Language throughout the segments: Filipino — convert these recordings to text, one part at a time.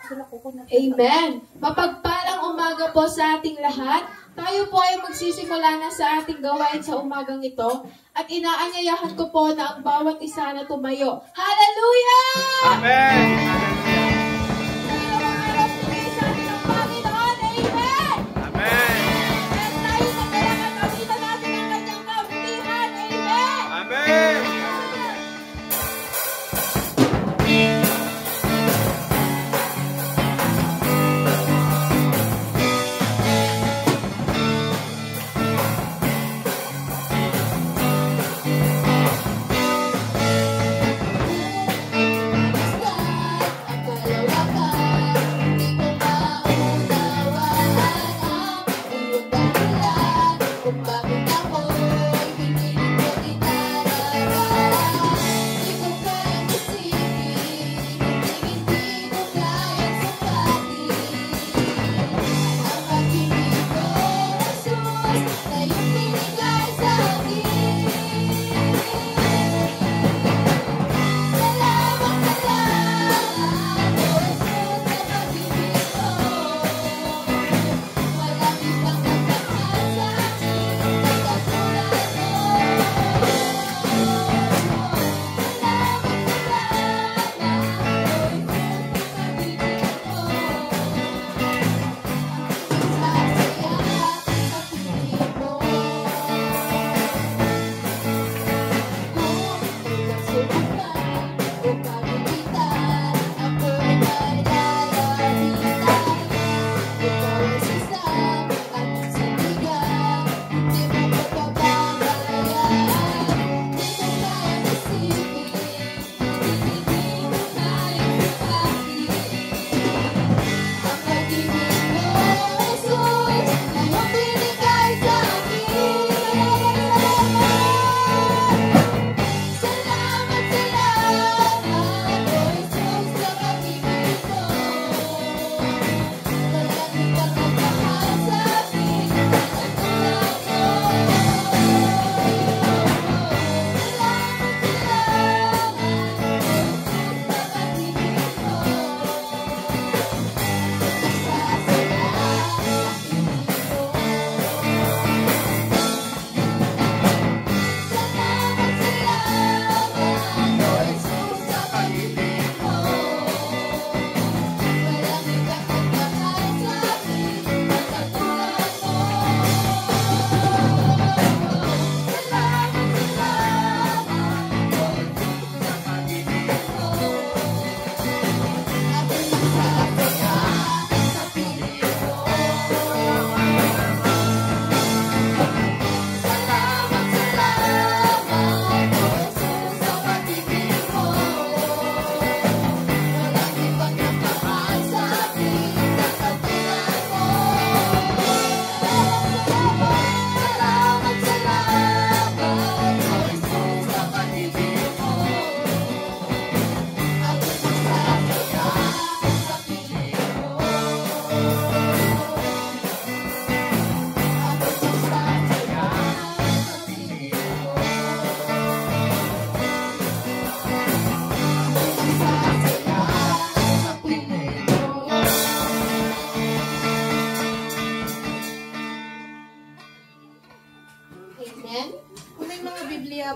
Amen. Mapagpalang umaga po sa ating lahat. Tayo po ay magsisimula na sa ating gawain sa umagang ito at inaanyayahan ko po na ang bawat isa na tumayo. Hallelujah! Amen!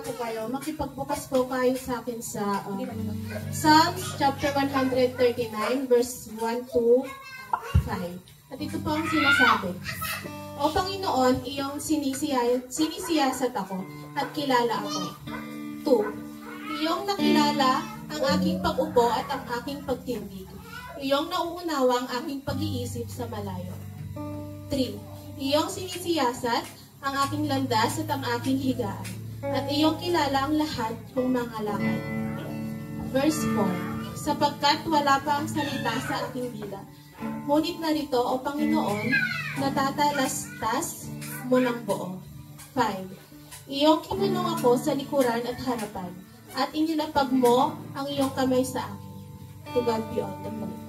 po kayo, makipagbukas po kayo sa akin sa Psalms chapter 139 verse 1 to 5. At ito po ang sinasabi. O Panginoon, iyong sinisiyasat ako at kilala ako. 2. Iyong nakilala ang aking pag-upo at ang aking pagtindig. Iyong nauunawa ang aking pag-iisip sa malayo. 3. Iyong sinisiyasat ang aking landas at ang aking higaan. At iyong kilala ang lahat kong mga lakad. Verse 4. Sapagkat wala pa ang salita sa aking dila. Ngunit narito, O Panginoon, natatalastas mo ng buo. 5. Iyong kinulong ako sa likuran at harapan, at inilapag mo ang iyong kamay sa akin. To God be all the glory.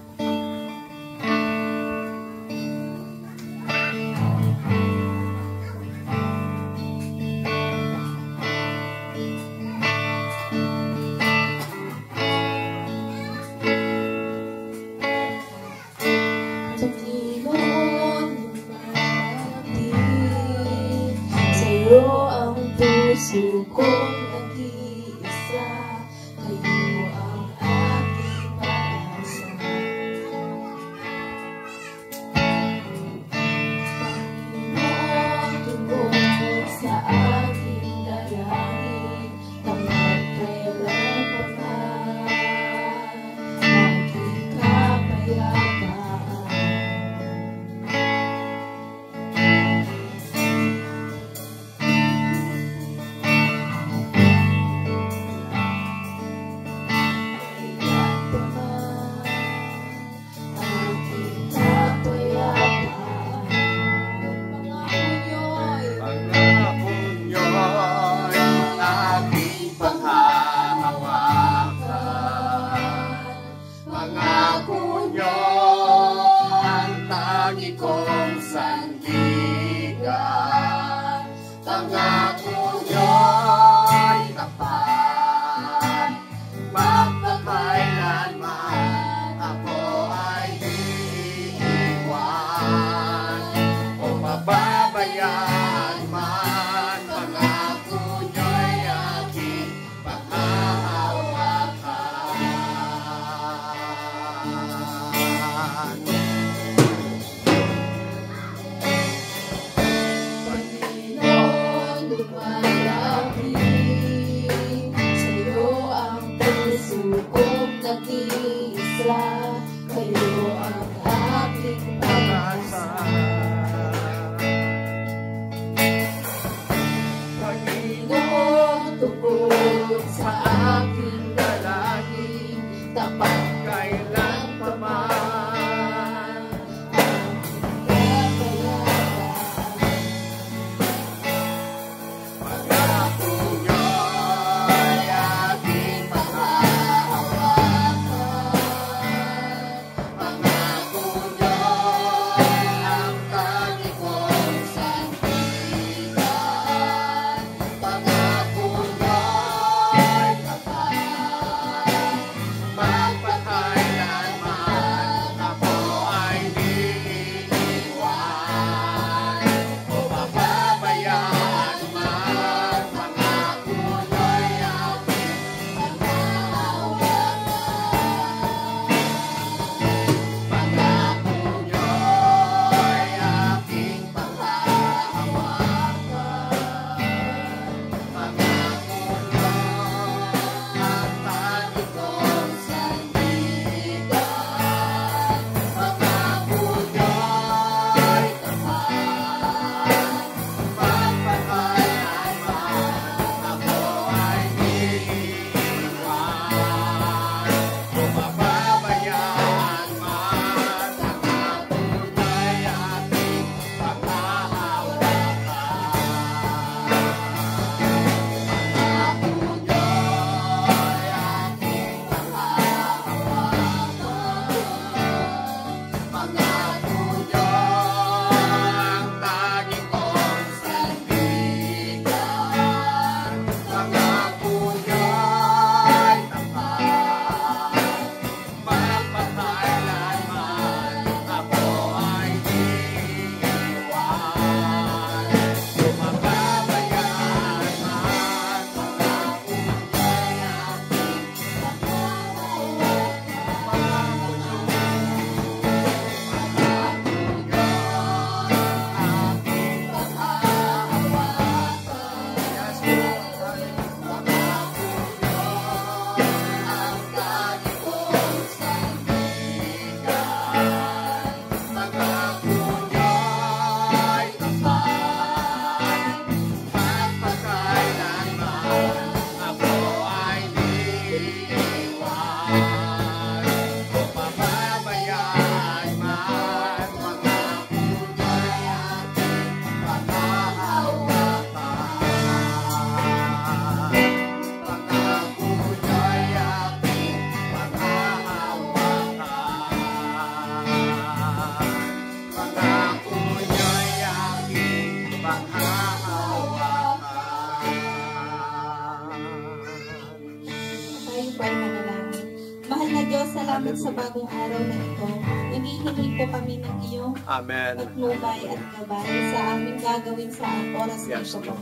salamat sa bagong araw na ito. Naghihingi po kami ng iyong patnubay at gabay sa aming gagawin sa oras na ito.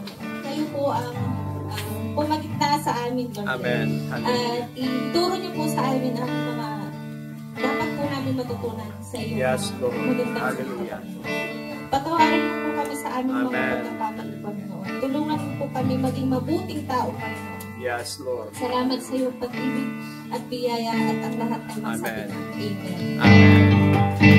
Kayo po ang pumagitna sa amin, Lord. Amen. At ituro niyo po sa amin ang mga dapat po namin matutunan sa iyo. Yes, Lord. Hallelujah. Patawarin niyo po kami sa aming mga pagkakamali, Panginoon. Tulungan niyo po kami maging mabuting tao, Panginoon. Yes, Lord. Salamat sa iyong pag-ibig at biyaya at ang lahat ay masabi. Amen. Amen. Amen.